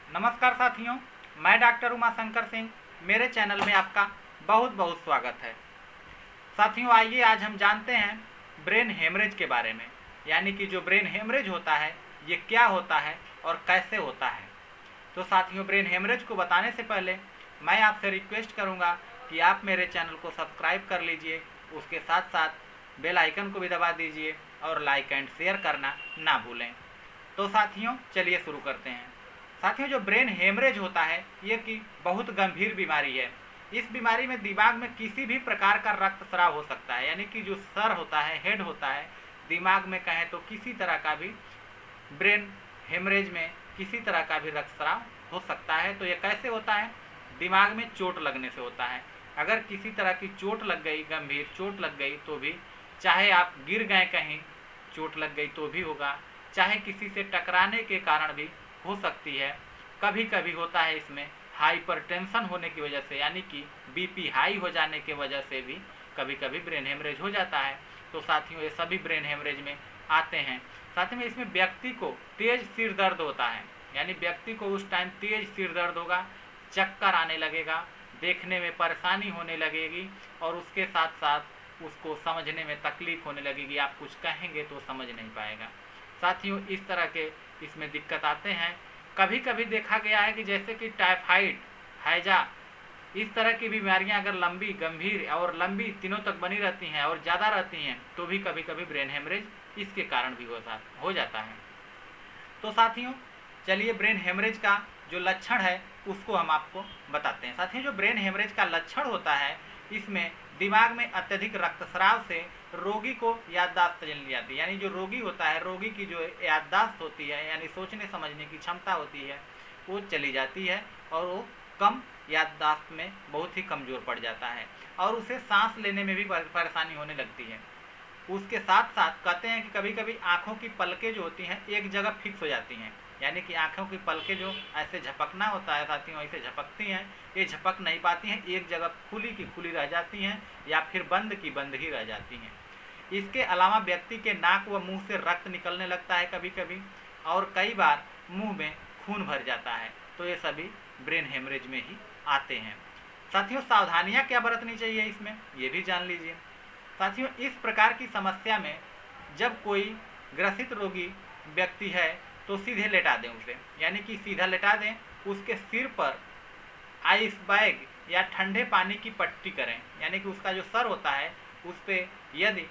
नमस्कार साथियों, मैं डॉक्टर उमाशंकर सिंह। मेरे चैनल में आपका बहुत बहुत स्वागत है। साथियों, आइए आज हम जानते हैं ब्रेन हेमरेज के बारे में, यानी कि जो ब्रेन हेमरेज होता है ये क्या होता है और कैसे होता है। तो साथियों, ब्रेन हेमरेज को बताने से पहले मैं आपसे रिक्वेस्ट करूंगा कि आप मेरे चैनल को सब्सक्राइब कर लीजिए, उसके साथ साथ बेल आइकन को भी दबा दीजिए और लाइक एंड शेयर करना ना भूलें। तो साथियों, चलिए शुरू करते हैं। साथियों, जो ब्रेन हेमरेज होता है ये कि बहुत गंभीर बीमारी है। इस बीमारी में दिमाग में किसी भी प्रकार का रक्तस्राव हो सकता है, यानी कि जो सर होता है, हेड होता है, दिमाग में कहें तो किसी तरह का भी ब्रेन हेमरेज में किसी तरह का भी रक्तस्राव हो सकता है। तो ये कैसे होता है? दिमाग में चोट लगने से होता है। अगर किसी तरह की चोट लग गई, गंभीर चोट लग गई तो भी, चाहे आप गिर गए कहीं, चोट लग गई तो भी होगा, चाहे किसी से टकराने के कारण भी हो सकती है। कभी कभी होता है इसमें हाइपरटेंशन होने की वजह से, यानी कि बीपी हाई हो जाने की वजह से भी कभी कभी ब्रेन हेमरेज हो जाता है। तो साथियों, ये सभी ब्रेन हेमरेज में आते हैं। साथ में इसमें व्यक्ति को तेज सिर दर्द होता है, यानी व्यक्ति को उस टाइम तेज सिर दर्द होगा, चक्कर आने लगेगा, देखने में परेशानी होने लगेगी और उसके साथ साथ उसको समझने में तकलीफ होने लगेगी। आप कुछ कहेंगे तो समझ नहीं पाएगा। साथियों, इस तरह के इसमें दिक्कत आते हैं। कभी कभी देखा गया है कि जैसे कि टाइफाइड, हैजा, इस तरह की बीमारियां अगर लंबी, गंभीर और लंबी दिनों तक बनी रहती हैं और ज़्यादा रहती हैं तो भी कभी कभी ब्रेन हेमरेज इसके कारण भी हो जाता है। तो साथियों, चलिए ब्रेन हेमरेज का जो लक्षण है उसको हम आपको बताते हैं। साथियों, जो ब्रेन हेमरेज का लक्षण होता है इसमें दिमाग में अत्यधिक रक्तस्राव से रोगी को याददाश्त चली जाती है, यानी जो रोगी होता है, रोगी की जो याददाश्त होती है, यानी सोचने समझने की क्षमता होती है, वो चली जाती है और वो कम याददाश्त में बहुत ही कमज़ोर पड़ जाता है और उसे सांस लेने में भी परेशानी होने लगती है। उसके साथ साथ कहते हैं कि कभी कभी आँखों की पलकें जो होती हैं एक जगह फिक्स हो जाती हैं, यानी कि आँखों की पलकें जो ऐसे झपकना होता है साथियों, ऐसे झपकती हैं, ये झपक नहीं पाती हैं, एक जगह खुली की खुली रह जाती हैं या फिर बंद की बंद ही रह जाती हैं। इसके अलावा व्यक्ति के नाक व मुंह से रक्त निकलने लगता है कभी कभी, और कई बार मुंह में खून भर जाता है। तो ये सभी ब्रेन हेमरेज में ही आते हैं। साथियों, सावधानियाँ क्या बरतनी चाहिए इसमें, ये भी जान लीजिए। साथियों, इस प्रकार की समस्या में जब कोई ग्रसित रोगी व्यक्ति है तो सीधे लेटा दें उसे, यानी कि सीधा लेटा दें, उसके सिर पर आइस बैग या ठंडे पानी की पट्टी करें, यानी कि उसका जो सर होता है उस पर यदि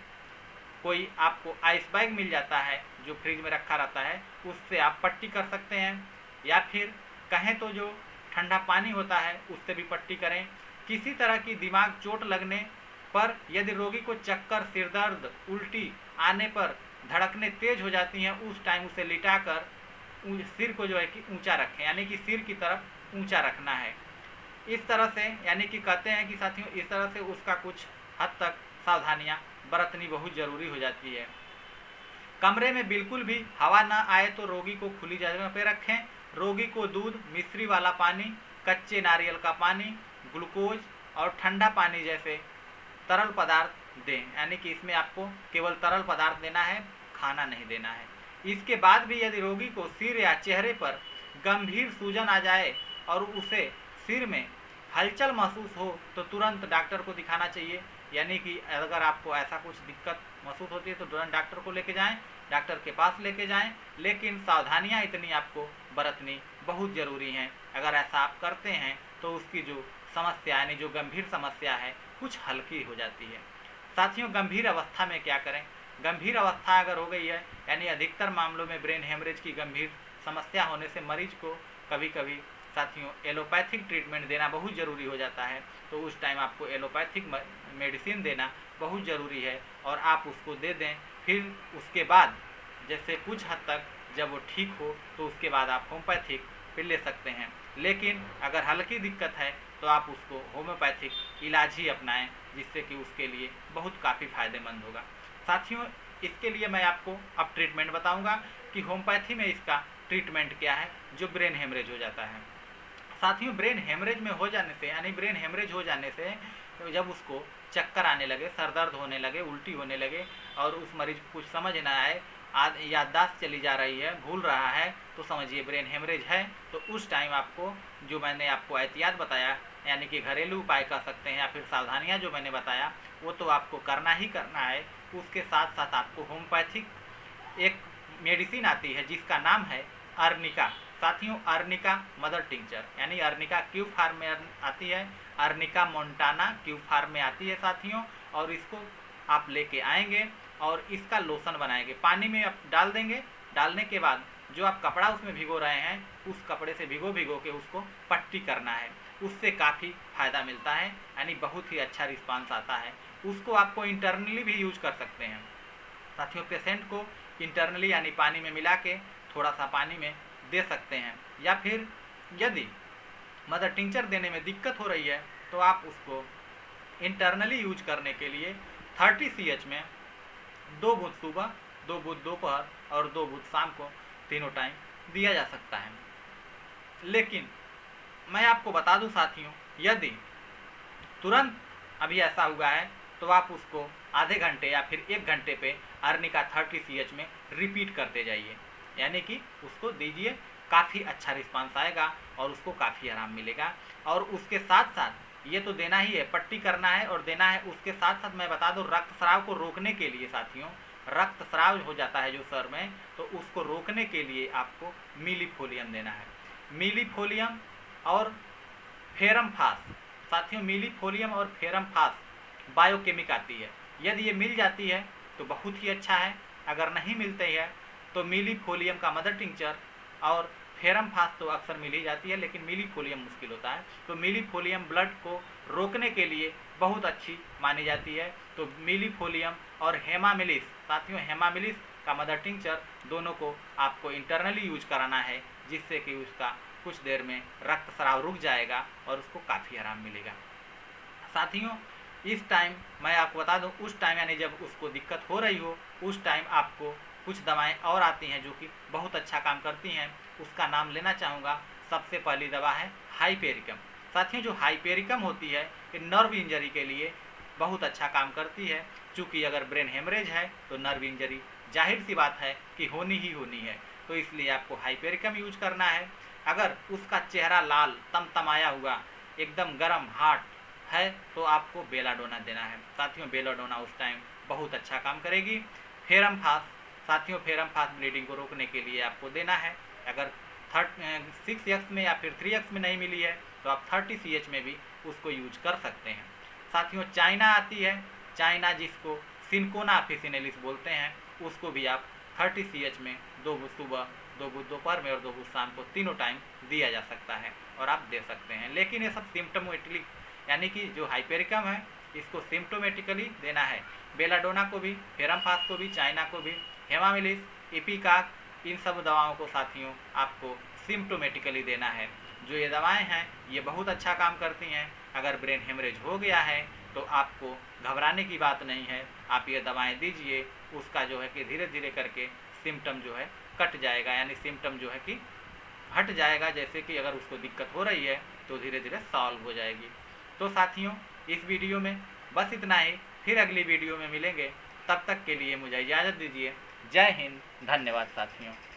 कोई आपको आइस बैग मिल जाता है जो फ्रिज में रखा रहता है, उससे आप पट्टी कर सकते हैं, या फिर कहें तो जो ठंडा पानी होता है उससे भी पट्टी करें। किसी तरह की दिमाग चोट लगने पर यदि रोगी को चक्कर, सिरदर्द, उल्टी आने पर धड़कने तेज हो जाती हैं, उस टाइम उसे लिटाकर सिर को जो है कि ऊंचा रखें, यानी कि सिर की तरफ ऊंचा रखना है। इस तरह से, यानी कि कहते हैं कि साथियों, इस तरह से उसका कुछ हद तक सावधानियां बरतनी बहुत ज़रूरी हो जाती है। कमरे में बिल्कुल भी हवा न आए तो रोगी को खुली जगह पर रखें। रोगी को दूध, मिश्री वाला पानी, कच्चे नारियल का पानी, ग्लूकोज और ठंडा पानी जैसे तरल पदार्थ दें, यानी कि इसमें आपको केवल तरल पदार्थ देना है, खाना नहीं देना है। इसके बाद भी यदि रोगी को सिर या चेहरे पर गंभीर सूजन आ जाए और उसे सिर में हलचल महसूस हो तो तुरंत डॉक्टर को दिखाना चाहिए, यानी कि अगर आपको ऐसा कुछ दिक्कत महसूस होती है तो तुरंत डॉक्टर को लेके जाएं, डॉक्टर के पास लेके जाएं। लेकिन सावधानियां इतनी आपको बरतनी बहुत ज़रूरी हैं। अगर ऐसा आप करते हैं तो उसकी जो समस्या, यानी जो गंभीर समस्या है, कुछ हल्की हो जाती है। साथियों, गंभीर अवस्था में क्या करें? गंभीर अवस्था अगर हो गई है, यानी अधिकतर मामलों में ब्रेन हेमरेज की गंभीर समस्या होने से मरीज को कभी कभी साथियों एलोपैथिक ट्रीटमेंट देना बहुत ज़रूरी हो जाता है। तो उस टाइम आपको एलोपैथिक मेडिसिन देना बहुत ज़रूरी है और आप उसको दे दें। फिर उसके बाद जैसे कुछ हद तक जब वो ठीक हो तो उसके बाद आप होम्योपैथिक फिर ले सकते हैं। लेकिन अगर हल्की दिक्कत है तो आप उसको होम्योपैथिक इलाज ही अपनाएं, जिससे कि उसके लिए बहुत काफ़ी फ़ायदेमंद होगा। साथियों, इसके लिए मैं आपको अब ट्रीटमेंट बताऊंगा कि होम्योपैथी में इसका ट्रीटमेंट क्या है जो ब्रेन हेमरेज हो जाता है। साथियों, ब्रेन हेमरेज में हो जाने से, यानी ब्रेन हेमरेज हो जाने से जब उसको चक्कर आने लगे, सर दर्द होने लगे, उल्टी होने लगे और उस मरीज को कुछ समझ ना आए, याददाश्त चली जा रही है, भूल रहा है, तो समझिए ब्रेन हेमरेज है। तो उस टाइम आपको जो मैंने आपको एहतियात बताया, यानी कि घरेलू उपाय कर सकते हैं या फिर सावधानियां जो मैंने बताया, वो तो आपको करना ही करना है। उसके साथ साथ आपको होम्योपैथिक एक मेडिसिन आती है जिसका नाम है अर्निका। साथियों, अर्निका मदर टिंचर यानी अर्निका क्यूब फार्म में आती है, अर्निका मोंटाना क्यूब फार्म में आती है साथियों। और इसको आप लेके आएंगे और इसका लोशन बनाएंगे, पानी में आप डाल देंगे। डालने के बाद जो आप कपड़ा उसमें भिगो रहे हैं, उस कपड़े से भिगो के उसको पट्टी करना है। उससे काफ़ी फ़ायदा मिलता है, यानी बहुत ही अच्छा रिस्पांस आता है। उसको आपको इंटरनली भी यूज कर सकते हैं साथियों। पेशेंट को इंटरनली यानी पानी में मिला के थोड़ा सा पानी में दे सकते हैं, या फिर यदि मदर टिंचर देने में दिक्कत हो रही है तो आप उसको इंटरनली यूज करने के लिए 30 CH में 2 बूंद सुबह, 2 बूंद दोपहर और 2 बूंद शाम को, तीनों टाइम दिया जा सकता है। लेकिन मैं आपको बता दूं साथियों, यदि तुरंत अभी ऐसा हुआ है तो आप उसको आधे घंटे या फिर 1 घंटे पे अर्निका 30 CH में रिपीट करते जाइए, यानी कि उसको दीजिए। काफ़ी अच्छा रिस्पांस आएगा और उसको काफ़ी आराम मिलेगा। और उसके साथ साथ ये तो देना ही है, पट्टी करना है और देना है। उसके साथ साथ मैं बता दूं, रक्तस्राव को रोकने के लिए साथियों, रक्तस्राव हो जाता है जो सर में, तो उसको रोकने के लिए आपको मिलीफोलियम देना है। मिलीफोलियम और फेरमफास साथियों, मिलीफोलियम और फेरमफास बायोकेमिक आती है। यदि ये मिल जाती है तो बहुत ही अच्छा है, अगर नहीं मिलती है तो मिलीफोलियम का मदर टिंचर और फेरमफास तो अक्सर मिल ही जाती है, लेकिन मिलीफोलियम मुश्किल होता है। तो मिलीफोलियम ब्लड को रोकने के लिए बहुत अच्छी मानी जाती है। तो मिलीफोलियम और हेमामिलिस साथियों, हेमामिलिस का मदर टिंचर, दोनों को आपको इंटरनली यूज कराना है, जिससे कि उसका कुछ देर में रक्तस्राव रुक जाएगा और उसको काफ़ी आराम मिलेगा साथियों। इस टाइम मैं आपको बता दूं, उस टाइम यानी जब उसको दिक्कत हो रही हो, उस टाइम आपको कुछ दवाएं और आती हैं जो कि बहुत अच्छा काम करती हैं। उसका नाम लेना चाहूँगा। सबसे पहली दवा है हाइपेरिकम। साथियों, जो हाइपेरिकम होती है ये नर्व इंजरी के लिए बहुत अच्छा काम करती है। चूँकि अगर ब्रेन हेमरेज है तो नर्व इंजरी जाहिर सी बात है कि होनी ही होनी है, तो इसलिए आपको हाइपेरिकम यूज करना है। अगर उसका चेहरा लाल तमतमाया हुआ एकदम गर्म हार्ट है तो आपको बेलाडोना देना है साथियों। बेलाडोना उस टाइम बहुत अच्छा काम करेगी। फेरमफास साथियों, फेरमफास ब्लीडिंग को रोकने के लिए आपको देना है। अगर 6X में या फिर 3X में नहीं मिली है तो आप 30 CH में भी उसको यूज कर सकते हैं साथियों। चाइना आती है, चाइना जिसको सिनकोना ऑफिसिनेलिस बोलते हैं, उसको भी आप 30 CH में 2 बूंद सुबह, 2 बूंद दोपहर में और 2 बूंद शाम को, तीनों टाइम दिया जा सकता है और आप दे सकते हैं। लेकिन ये सब सिम्टोमेटिकली, यानी कि जो हाइपेरिकम है इसको सिम्टोमेटिकली देना है। बेलाडोना को भी, फेरमफास को भी, चाइना को भी, हेमामिलिस, इपिकाक, इन सब दवाओं को साथियों आपको सिम्टोमेटिकली देना है। जो ये दवाएं हैं ये बहुत अच्छा काम करती हैं। अगर ब्रेन हेमरेज हो गया है तो आपको घबराने की बात नहीं है, आप ये दवाएं दीजिए। उसका जो है कि धीरे धीरे करके सिम्टम जो है कट जाएगा, यानी सिम्टम जो है कि हट जाएगा। जैसे कि अगर उसको दिक्कत हो रही है तो धीरे धीरे सॉल्व हो जाएगी। तो साथियों, इस वीडियो में बस इतना ही, फिर अगली वीडियो में मिलेंगे। तब तक के लिए मुझे इजाज़त दीजिए। जय हिंद, धन्यवाद साथियों।